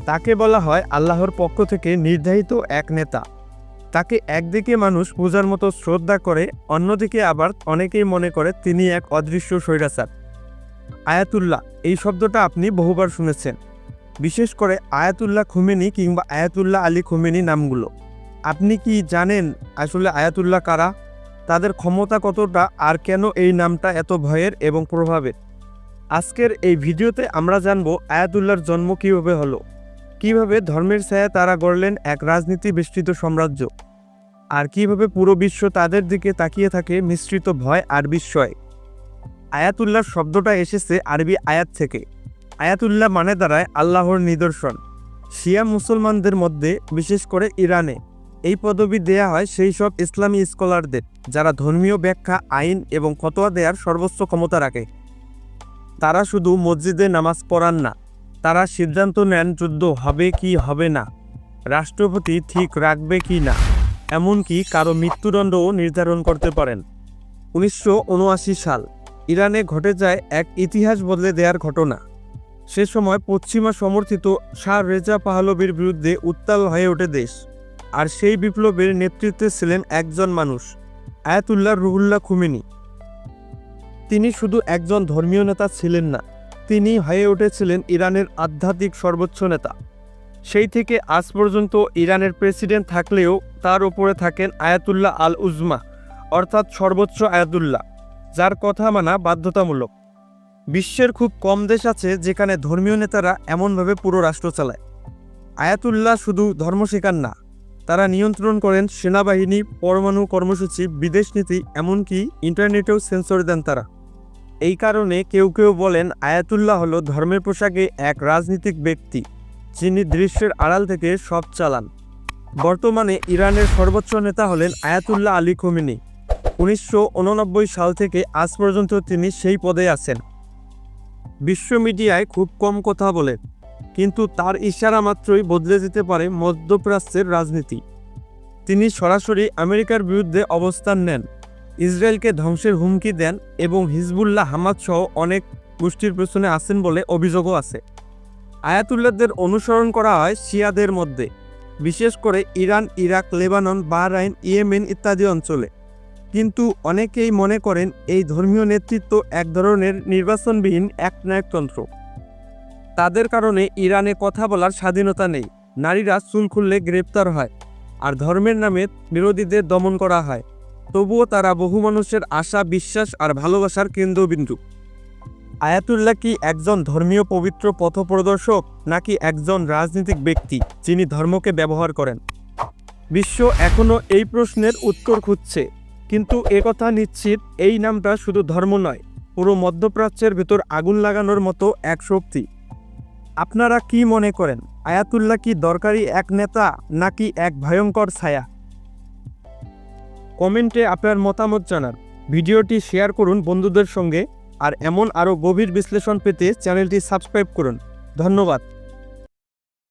তাকে বলা হয় আল্লাহর পক্ষ থেকে নির্ধারিত এক নেতা। তাকে একদিকে মানুষ পূজার মতো শ্রদ্ধা করে, অন্যদিকে আবার অনেকেই মনে করে তিনি এক অদৃশ্য স্বৈরাচার। আয়াতুল্লাহ এই শব্দটা আপনি বহুবার শুনেছেন, বিশেষ করে আয়াতুল্লাহ খুমেনি কিংবা আয়াতুল্লাহ আলী খুমেনি নামগুলো। আপনি কি জানেন আসলে আয়াতুল্লাহ কারা, তাদের ক্ষমতা কতটা, আর কেন এই নামটা এত ভয়ের এবং প্রভাবের? আজকের এই ভিডিওতে আমরা জানব আয়াতুল্লাহর জন্ম কীভাবে হলো, কিভাবে ধর্মের ছায়া তারা গড়লেন এক রাজনীতি বেষ্টিত সাম্রাজ্য, আর কিভাবে পুরো বিশ্ব তাদের দিকে তাকিয়ে থাকে মিশ্রিত ভয় আর বিস্ময়। আয়াতুল্লাহ শব্দটা এসেছে আরবি আয়াত থেকে। আয়াতুল্লাহ মানে দাঁড়ায় আল্লাহর নিদর্শন। শিয়া মুসলমানদের মধ্যে, বিশেষ করে ইরানে, এই পদবি দেয়া হয় সেই সব ইসলামী স্কলারদের যারা ধর্মীয় ব্যাখ্যা, আইন এবং ফতোয়া দেওয়ার সর্বোচ্চ ক্ষমতা রাখে। তারা শুধু মসজিদে নামাজ পড়ান না, তারা সিদ্ধান্ত নেন যুদ্ধ হবে কি হবে না, রাষ্ট্রপতি ঠিক রাখবে কি না, এমনকি কারো মৃত্যুদণ্ডও নির্ধারণ করতে পারেন। 1979 সাল ইরানে ঘটে যায় এক ইতিহাস বদলে দেওয়ার ঘটনা। সে সময় পশ্চিমা সমর্থিত শাহ রেজা পাহলভীর বিরুদ্ধে উত্তাল হয়ে ওঠে দেশ, আর সেই বিপ্লবের নেতৃত্বে ছিলেন একজন মানুষ, আয়াতুল্লাহ রুহুল্লাহ খুমেনি। তিনি শুধু একজন ধর্মীয় নেতা ছিলেন না, তিনি হয়ে উঠেছিলেন ইরানের আধ্যাত্মিক সর্বোচ্চ নেতা। সেই থেকে আজ পর্যন্ত ইরানের প্রেসিডেন্ট থাকলেও তার উপরে থাকেন আয়াতুল্লাহ আল উজমা, অর্থাৎ সর্বোচ্চ আয়াতুল্লাহ, যার কথা মানা বাধ্যতামূলক। বিশ্বের খুব কম দেশ আছে যেখানে ধর্মীয় নেতারা এমনভাবে পুরো রাষ্ট্র চালায়। আয়াতুল্লাহ শুধু ধর্ম শেখান না, তারা নিয়ন্ত্রণ করেন সেনাবাহিনী, পরমাণু কর্মসূচি, বিদেশ নীতি, এমনকি ইন্টারনেটেও সেন্সর দেন তারা। এই কারণে কেউ কেউ বলেন আয়াতুল্লাহ হলো ধর্মের পোশাকে এক রাজনীতিক ব্যক্তি, যিনি দৃশ্যের আড়াল থেকে সব চালান। বর্তমানে ইরানের সর্বোচ্চ নেতা হলেন আয়াতুল্লাহ আলী খুমেনি। 1989 সাল থেকে আজ পর্যন্ত তিনি সেই পদে আছেন। বিশ্ব মিডিয়ায় খুব কম কথা বলে, কিন্তু তার ইশারা মাত্রই বদলে যেতে পারে মধ্যপ্রাচ্যের রাজনীতি। তিনি সরাসরি আমেরিকার বিরুদ্ধে অবস্থান নেন, ইসরায়েলকে ধ্বংসের হুমকি দেন এবং হিজবুল্লাহ, হামাস সহ অনেক গোষ্ঠীর পেছনে আছেন বলে অভিযোগও আছে। আয়াতুল্লাহদের অনুসরণ করা হয় শিয়াদের মধ্যে, বিশেষ করে Iran, Iraq, Lebanon, Bahrain, Yemen ইত্যাদি অঞ্চলে। কিন্তু অনেকেই মনে করেন এই ধর্মীয় নেতৃত্ব এক ধরনের নির্বাচনবিহীন একনায়কতন্ত্র। তাদের কারণে ইরানে কথা বলার স্বাধীনতা নেই, নারীরা চুল খুললে গ্রেপ্তার হয়, আর ধর্মের নামে বিরোধীদের দমন করা হয়। তবুও তারা বহু মানুষের আশা, বিশ্বাস আর ভালোবাসার কেন্দ্রবিন্দু। আয়াতুল্লাহ কি একজন ধর্মীয় পবিত্র পথপ্রদর্শক, নাকি একজন রাজনৈতিক ব্যক্তি যিনি ধর্মকে ব্যবহার করেন? বিশ্ব এখনও এই প্রশ্নের উত্তর খুঁজছে, কিন্তু একথা নিশ্চিত, এই নামটা শুধু ধর্ম নয়, পুরো মধ্যপ্রাচ্যের ভেতর আগুন লাগানোর মতো এক শক্তি। আপনারা কি মনে করেন, আয়াতুল্লাহ কি দরকারি এক নেতা, নাকি এক ভয়ঙ্কর ছায়া? কমেন্টে আপনার মতামত জানান। ভিডিওটি শেয়ার করুন বন্ধুদের সঙ্গে, আর এমন আরও গভীর বিশ্লেষণ পেতে চ্যানেলটি সাবস্ক্রাইব করুন। ধন্যবাদ।